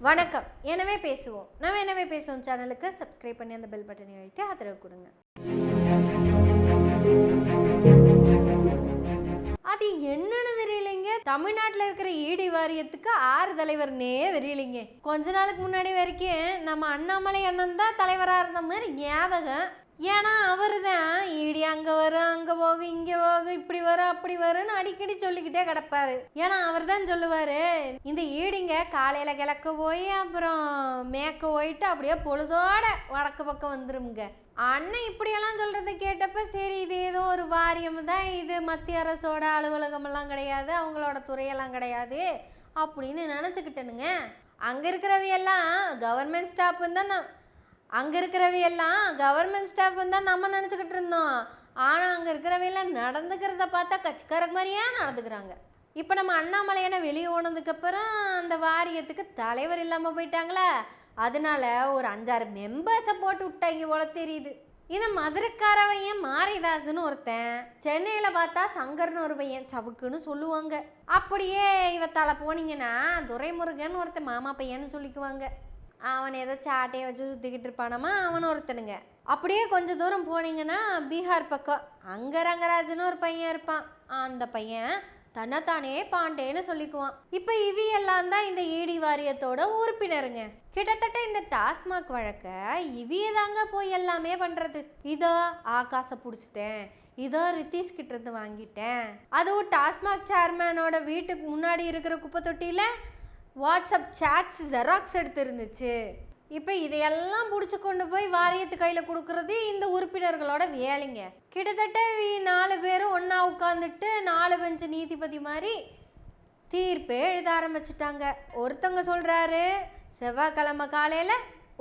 வணக்கம். எனவே பேசுவோம். நம்ம எனவே பேசுவோம் சேனலுக்கு சப்ஸ்கிரைப் பண்ணி அந்த பெல் பட்டனை அழுத்தி ஆதரவு கொடுங்க. அது என்னன்னு தெரியலைங்க. தமிழ்நாட்டில் இருக்கிற ஈடி வாரியத்துக்கு 6 தலைவர்னே தெரியலைங்க. கொஞ்ச நாளுக்கு முன்னாடி வரைக்கும் நம்ம அண்ணாமலை அண்ணன் தான் தலைவராக இருந்த மாதிரி ஞாபகம். ஏன்னா அவர் தான் ஈடி அங்கே வரும், அங்கே போகும், இங்கே போகும், இப்படி வரும், அப்படி வரும்னு அடிக்கடி சொல்லிக்கிட்டே கிடப்பாரு. ஏன்னா அவர் தான் சொல்லுவார், இந்த ஈடிங்க காலையில் கிழக்க போய் அப்புறம் மேற்க போயிட்டு அப்படியே பொழுதோட வடக்கு பக்கம் வந்துருங்க. அண்ணன் இப்படியெல்லாம் சொல்கிறத கேட்டப்ப சரி, இது ஏதோ ஒரு வாரியம் தான், இது மத்திய அரசோட அலுவலகமெல்லாம் கிடையாது, அவங்களோட துறையெல்லாம் கிடையாது அப்படின்னு நினச்சிக்கிட்டேனுங்க. அங்கே இருக்கிறவையெல்லாம் கவர்மெண்ட் ஸ்டாஃப்னு தான் அங்கே இருக்கிறவையெல்லாம் கவர்மெண்ட் ஸ்டாஃப்னு தான் நம்ம நினச்சிக்கிட்டு இருந்தோம். ஆனால் அங்கே இருக்கிறவையெல்லாம் நடந்துக்கிறத பார்த்தா கட்சிக்காரங்க மாதிரியே நடந்துக்கிறாங்க. இப்போ நம்ம அண்ணாமலையான வெளியே ஓனதுக்கப்புறம் அந்த வாரியத்துக்கு தலைவர் இல்லாமல் போயிட்டாங்களா, அதனால ஒரு 5-6 மெம்பர்ஸை போட்டு விட்டாங்க போல தெரியுது. இது மதுரைக்காரவையன் மாரிதாசுன்னு ஒருத்தன், சென்னையில் பார்த்தா சங்கர்னு ஒரு பையன் சவுக்குன்னு சொல்லுவாங்க. அப்படியே இவத்தால போனீங்கன்னா துரைமுருகன் ஒருத்தன் மாமா பையன்னு சொல்லிக்குவாங்க. அவன் ஏதோ சாட்டையை வச்சு சுற்றிக்கிட்டு இருப்பானாமா, அவன் ஒருத்தனுங்க. அப்படியே கொஞ்சம் தூரம் போனீங்கன்னா பீகார் பக்கம் அங்கே ரங்கராஜன்னு ஒரு பையன் இருப்பான். அந்த பையன் தன்னைத்தானே பாண்டேன்னு சொல்லிக்குவான். இப்போ இவியெல்லாம் தான் இந்த ஈடி வாரியத்தோட உறுப்பினருங்க. கிட்டத்தட்ட இந்த டாஸ்மாக் வழக்க இவிய தாங்க போய் எல்லாமே பண்ணுறது. இதோ ஆகாசை பிடிச்சிட்டேன், இதோ ரித்தீஷ் கிட்ட இருந்து வாங்கிட்டேன், அதுவும் டாஸ்மாக் சேர்மேனோட வீட்டுக்கு முன்னாடி இருக்கிற குப்பை தொட்டியில் வாட்ஸ்அப் சாட்ஸ் ஜெராக்ஸ் எடுத்து இருந்துச்சு. இப்போ இதையெல்லாம் பிடிச்சி கொண்டு போய் வாரியத்து கையில் கொடுக்குறது இந்த உறுப்பினர்களோட வேலைங்க. கிட்டத்தட்ட 4 பேரும் ஒன்றா உட்காந்துட்டு 4 பெஞ்சு நீதிபதி மாதிரி தீர்ப்பே எழுத ஆரம்பிச்சிட்டாங்க. ஒருத்தவங்க சொல்கிறாரு, செவ்வாய்க்கிழமை காலையில்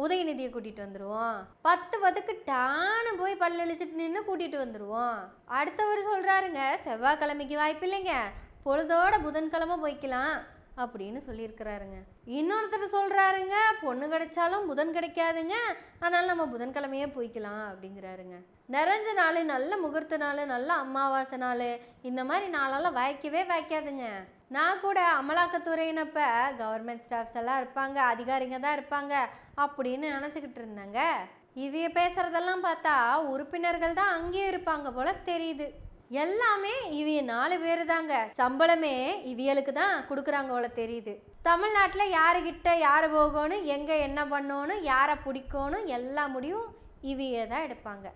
உதயநிதியை கூட்டிகிட்டு வந்துடுவோம், 10 டான்னு போய் பல்லழிச்சிட்டு நின்று கூட்டிகிட்டு வந்துடுவோம். அடுத்தவர் சொல்கிறாருங்க, செவ்வாய்க்கிழமைக்கு வாய்ப்பு இல்லைங்க, பொழுதோட புதன்கிழமை போய்க்கலாம் அப்படின்னு சொல்லியிருக்கிறாருங்க. இன்னொருத்தர் சொல்கிறாருங்க, பொண்ணு கிடைச்சாலும் புதன் கிடைக்காதுங்க, அதனால் நம்ம புதன்கிழமையே போய்க்கலாம் அப்படிங்கிறாருங்க. நிறைஞ்ச நாள், நல்ல முகூர்த்த நாள், நல்ல அமாவாசை நாள், இந்த மாதிரி நாளெல்லாம் வாய்க்கவே வாய்க்காதுங்க. நான் கூட அமலாக்கத்துறையினப்ப கவர்மெண்ட் ஸ்டாஃப்ஸ் எல்லாம் இருப்பாங்க, அதிகாரிங்க தான் இருப்பாங்க அப்படின்னு நினச்சிக்கிட்டு இருந்தாங்க. இவைய பேசுகிறதெல்லாம் பார்த்தா உறுப்பினர்கள் தான் அங்கேயும் இருப்பாங்க போல தெரியுது. எல்லாமே இவைய 4 பேர் தாங்க. சம்பளமே இவியலுக்கு தான் கொடுக்குறாங்க போல தெரியுது. தமிழ்நாட்டில் யாருக்கிட்ட யார் போகணும், எங்கே என்ன பண்ணணும், யாரை பிடிக்கணும், எல்லா முடிவும் இவையே தான் எடுப்பாங்க.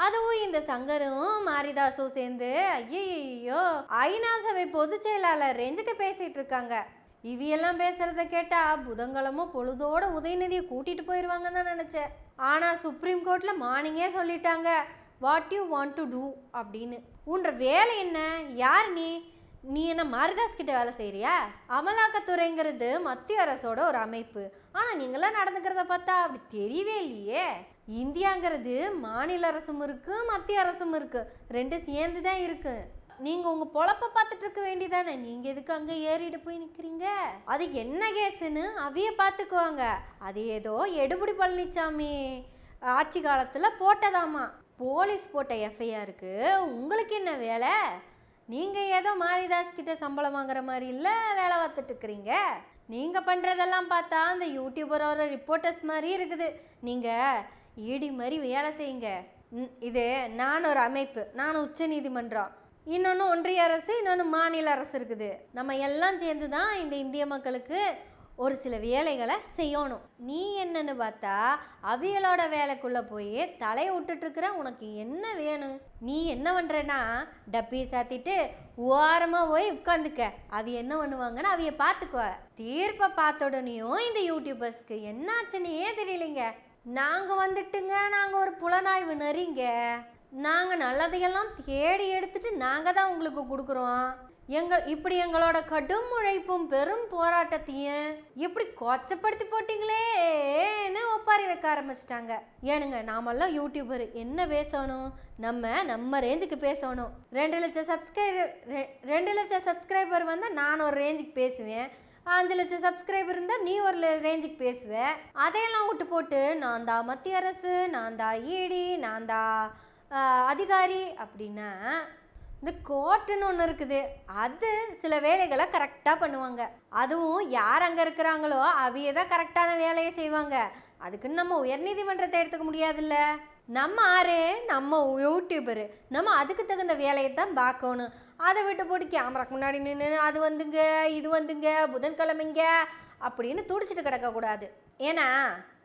அதுவும் இந்த சங்கரும் மாரிதாசும் சேர்ந்து ஐயோ ஐநா சபை பொதுச் செயலாளர் ரேஞ்சுக்கு பேசிகிட்டு இருக்காங்க. இவையெல்லாம் பேசுகிறத கேட்டால் புதன்கிழமும் பொழுதோட உதயநிதியை கூட்டிகிட்டு போயிடுவாங்கன்னு தான் நினச்சேன். ஆனால் சுப்ரீம் கோர்ட்டில் மார்னிங்கே சொல்லிட்டாங்க, what you want to do அப்படின்னு. உன்ற வேலை என்ன, யார் நீ என்ன மாரிதாஸ் கிட்ட வேலை செய்கிறியா? அமலாக்கத்துறைங்கிறது மத்திய அரசோட ஒரு அமைப்பு, ஆனால் நீங்களாம் நடந்துக்கிறத பார்த்தா அப்படி தெரியவே இல்லையே. இந்தியாங்கிறது மாநில அரசும் இருக்குது, மத்திய அரசும் இருக்குது, 2 சேர்ந்து தான் இருக்குது. நீங்கள் உங்கள் பொழப்பை பார்த்துட்டு இருக்க வேண்டியதானே, நீங்கள் எதுக்கு அங்கே ஏறிட்டு போய் நிற்கிறீங்க? அது என்ன கேஸுன்னு அவைய பார்த்துக்குவாங்க. அது ஏதோ எடுபடி பழனிசாமி ஆட்சி காலத்தில் போட்டதாமா, போலீஸ் போட்ட எஃப்ஐஆருக்கு உங்களுக்கு என்ன வேலை? நீங்கள் ஏதோ மாரிதாஸ் கிட்ட சம்பளம் வாங்குற மாதிரி இல்லை வேலை பார்த்துட்டு இருக்கிறீங்க. நீங்கள் பண்ணுறதெல்லாம் பார்த்தா அந்த யூடியூபரோட ரிப்போர்ட்டர்ஸ் மாதிரி இருக்குது. நீங்கள் ஈடி மாதிரி வேலை செய்யுங்க. இது நான் ஒரு அமைப்பு, நான் உச்ச நீதிமன்றம், இன்னொன்று ஒன்றிய அரசு, இன்னொன்று மாநில அரசு இருக்குது. நம்ம எல்லாம் சேர்ந்து தான் இந்த இந்திய மக்களுக்கு ஒரு சில வேலைகளை செய்யணும். நீ என்னன்னு பார்த்தா அவியலோட வேலைக்குள்ளே போய் தலையை விட்டுட்டுருக்குற. உனக்கு என்ன வேணும்? நீ என்ன பண்ணுறன்னா டப்பி சாத்திட்டு ஓரமாக போய் உட்காந்துக்க. அவிய என்ன பண்ணுவாங்கன்னு அவிய பார்த்துக்குவா. தீர்ப்பை பார்த்த உடனேயும் இந்த யூடியூபர்ஸ்க்கு என்னாச்சுன்னே தெரியலைங்க. நாங்கள் வந்துட்டுங்க, நாங்கள் ஒரு புலனாய்வு நெறிங்க, நாங்கள் நல்லதையெல்லாம் தேடி எடுத்துட்டு நாங்கள் தான் உங்களுக்கு கொடுக்குறோம். இப்படி எங்களோட கடும் உழைப்பும் பெரும் போராட்டத்தையும் எப்படி கொச்சப்படுத்தி போட்டிங்களேன்னு ஒப்பாரி வைக்க ஆரம்பிச்சிட்டாங்க. ஏனுங்க, நாமெல்லாம் யூடியூபர், என்ன பேசணும், நம்ம ரேஞ்சுக்கு பேசணும். 2 லட்சம் சப்ஸ்கிரைபர் வந்தால் நான் ஒரு ரேஞ்சுக்கு பேசுவேன், 5 லட்சம் சப்ஸ்கிரைபர் இருந்தால் நீ ஒரு ரேஞ்சுக்கு பேசுவேன். அதையெல்லாம் விட்டு போட்டு நான் தான் மத்திய அரசு, நான் தான் ஈடி, நான் தான் அதிகாரி அப்படின்னா இந்த கோர்ட்டுன்னு ஒன்று இருக்குது, அது சில வேலைகளை கரெக்டாக பண்ணுவாங்க. அதுவும் யார் அங்கே இருக்கிறாங்களோ அவையே தான் கரெக்டான வேலையை செய்வாங்க. அதுக்குன்னு நம்ம உயர்நீதிமன்றத்தை எடுத்துக்க முடியாதுல்ல. நம்ம ஆறு நம்ம யூடியூபரு, நம்ம அதுக்கு தகுந்த வேலையை தான் பார்க்கணும். அதை விட்டு போட்டு கேமராக்கு முன்னாடி நின்று அது வந்துங்க இது வந்துங்க புதன்கிழமைங்க அப்படின்னு துடிச்சிட்டு கிடக்கக்கூடாது. ஏன்னா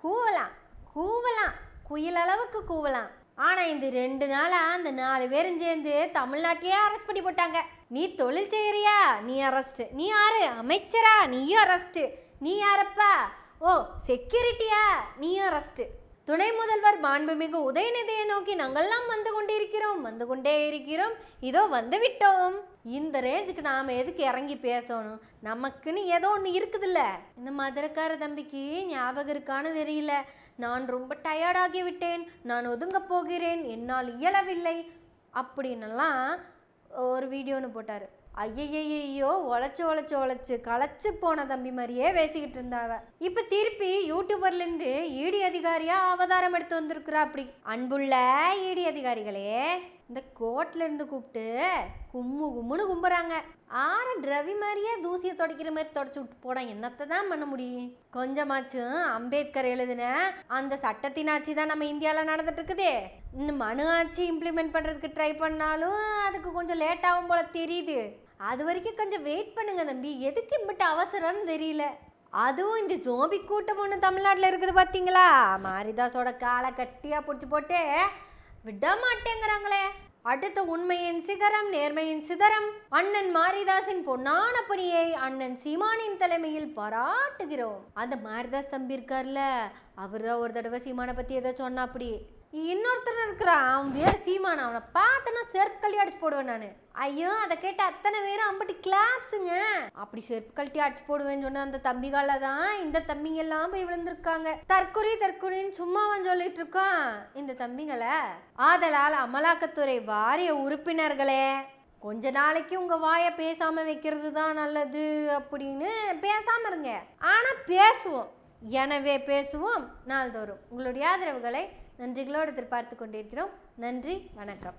கூவலாம் குயில் அளவுக்கு கூவலாம். ஆனால் இந்த 2 நாளாக அந்த 4 பேரும் சேர்ந்து தமிழ்நாட்டையே அரெஸ்ட் பண்ணி போட்டாங்க. நீ தொழில் செய்கிறியா, நீ அரெஸ்ட்டு. நீ யாரு, அமைச்சரா, நீயும் அரெஸ்ட்டு. நீ யாரப்பா, ஓ செக்யூரிட்டியா, நீயும் அரெஸ்ட்டு. துணை முதல்வர் மாண்புமிகு உதயநிதியை நோக்கி நாங்கள்லாம் வந்து கொண்டே இருக்கிறோம், இதோ வந்து விட்டோம். இந்த ரேஞ்சுக்கு நாம் எதுக்கு இறங்கி பேசணும்? நமக்குன்னு ஏதோ ஒன்று இருக்குதுல்ல. இந்த மதுரக்கார தம்பிக்கு ஞாபகம் இருக்கான்னு தெரியல, நான் ரொம்ப டயர்டாகி விட்டேன், நான் ஒதுங்க போகிறேன், என்னால் இயலவில்லை அப்படின்னெல்லாம் ஒரு வீடியோன்னு போட்டார். ஐயையோ உழைச்சு களைச்சு போன தம்பி மாதிரியே பேசிக்கிட்டு இருந்தாவ. இப்போ திருப்பி யூடியூபர்லேருந்து இடி அதிகாரியா அவதாரம் எடுத்து வந்திருக்கிறா. அப்படி அன்புள்ள இடி அதிகாரிகளே, இந்த கோர்ட்ல இருந்து கூப்பிட்டு கும்முன்னு கும்புறாங்க. ரவி மாதிரியே தூசியை துடைக்கிற மாதிரி தொடச்சி விட்டு போட என்னத்தை தான் பண்ண முடியும்? கொஞ்சமாச்சும் அம்பேத்கர் எழுதின அந்த சட்டத்தின் ஆட்சி தான் நம்ம இந்தியாவில் நடந்துட்டு இருக்குது. இந்த மனு ஆட்சி இம்ப்ளிமெண்ட் பண்ணுறதுக்கு ட்ரை பண்ணாலும் அதுக்கு கொஞ்சம் லேட் ஆகும் போல தெரியுது. அது வரைக்கும் கொஞ்சம் வெயிட் பண்ணுங்க தம்பி. எதுக்கு இம்பிட்டு அவசரம்னு தெரியல. அதுவும் இந்த ஜோபி கூட்டம் ஒன்று தமிழ்நாட்டில் இருக்குது பார்த்தீங்களா? மாரிதாஸோட காலை கட்டியாக பிடிச்சி போட்டு விட மாட்டேங்கிறாங்களே. அடுத்த உண்மையின் சிகரம், நேர்மையின் சிதறம் அண்ணன் மாரிதாஸின் பொன்னான பணியை அண்ணன் சீமானின் தலைமையில் பாராட்டுகிறோம். அந்த மாரிதாஸ் தம்பி இருக்கார்ல, அவர் தான் ஒரு தடவை சீமானை பற்றி ஏதோ சொன்னா. அப்படி இன்னொருத்தர் இருக்கிறான், அவன் பேர் சீமான். அவனை பார்த்தனா செருப்பு கழட்டி அடிச்சு போடுவேன் நான். ஐயோ, அதை கேட்ட அத்தனை பேரும் அம்பட்டி கிளாப்ஸுங்க. அப்படி செருப்பு கழட்டி அடிச்சு போடுவேன்னு சொன்ன அந்த தம்பிகால தான் இந்த தம்பிங்க எல்லாம் போய் விழுந்திருக்காங்க. தற்கொலைன்னு சும்மாவன் சொல்லிட்டு இருக்கான் இந்த தம்பிங்களை. ஆதலால் அமலாக்கத்துறை வாரிய உறுப்பினர்களே, கொஞ்ச நாளைக்கு உங்க வாயை பேசாம வைக்கிறது தான் நல்லது அப்படின்னு பேசாம இருங்க. ஆனா பேசுவோம், எனவே பேசுவோம் நாள்தோறும். உங்களுடைய ஆதரவுகளை நன்றிகளோடு எதிர்பார்த்து கொண்டிருக்கிறோம். நன்றி, வணக்கம்.